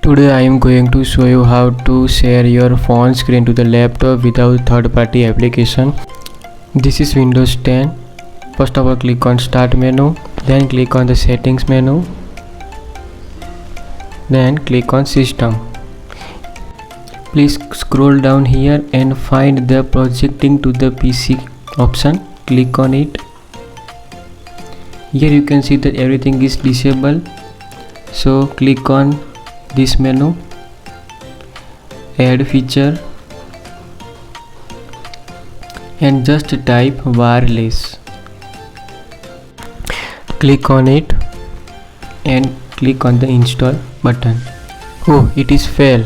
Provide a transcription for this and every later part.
Today I am going to show you how to share your phone screen to the laptop without third-party application. This is Windows 10. First of all, click on Start menu, then click on the Settings menu, then click on System. Please scroll down here and find the Projecting to the PC option. Click on it. Here you can see that everything is disabled, so click on this menu, add feature, and just type wireless. Click on it and click on the install button. Oh, it is failed.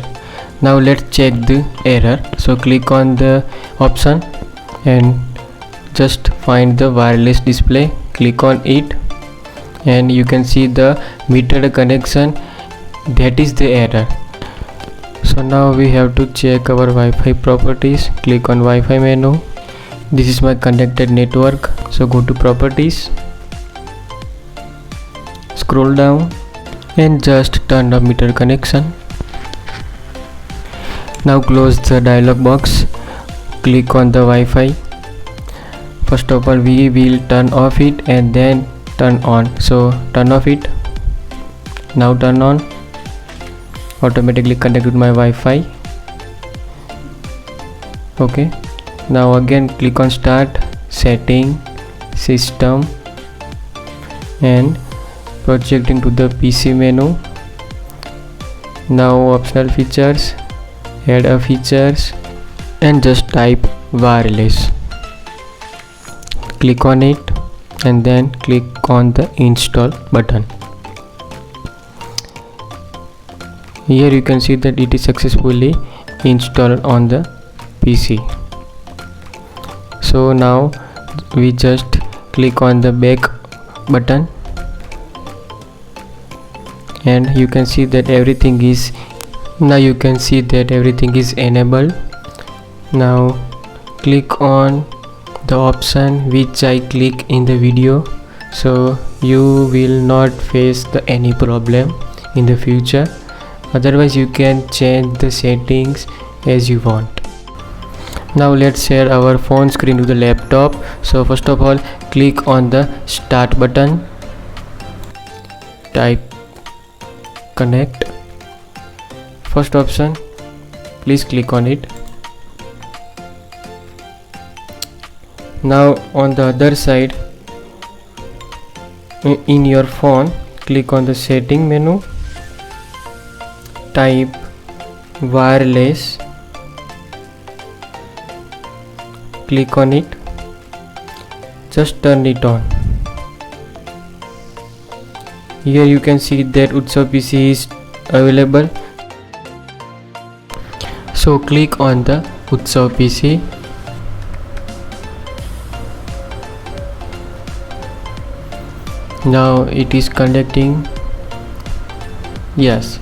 Now let's check the error. So click on the option and just find the wireless display. Click on it and you can see the metered connection. That is the error. So now we have to check our Wi-Fi properties. Click on Wi-Fi menu. This is my connected network, so go to properties, scroll down and just turn off meter connection. Now close the dialog box. Click on the Wi-Fi. First of all, we will turn off it and then turn on. So turn off it. Now turn on. Automatically connect with my Wi-Fi. Okay, now again click on Start, Setting, System, and Projecting to the PC menu. Now optional features, add a features, and just type wireless. Click on it and then click on the install button. Here you can see that it is successfully installed on the PC. So now we just click on the back button and you can see that everything is enabled. Now click on the option which I click in the video, so you will not face any problem in the future. Otherwise you can change the settings as you want. Now let's share our phone screen to the laptop. So first of all, click on the Start button, type connect. First option, please click on it. Now on the other side in your phone, click on the setting menu, type wireless, click on it, just turn it on. Here you can see that UTSAV PC is available, so click on the UTSAV PC. Now it is connecting. Yes,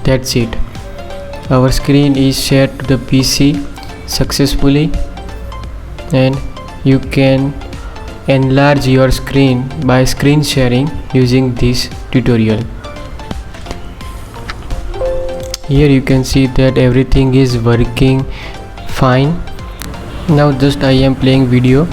that's it. Our screen is shared to the PC successfully, and you can enlarge your screen by screen sharing using this tutorial. Here you can see that everything is working fine. Now just I am playing video.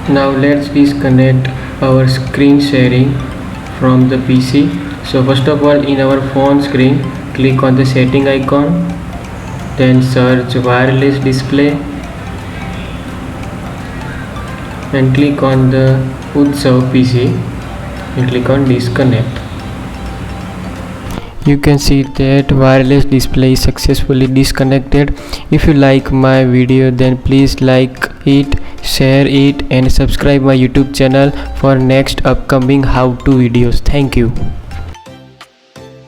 Now let's disconnect our screen sharing from the PC. So first of all, in our phone screen, click on the setting icon, then search wireless display and click on the UTSAV PC and click on disconnect. You can see that wireless display is successfully disconnected. If you like my video, then please like it, share it, and subscribe my YouTube channel for next upcoming how-to videos. Thank you.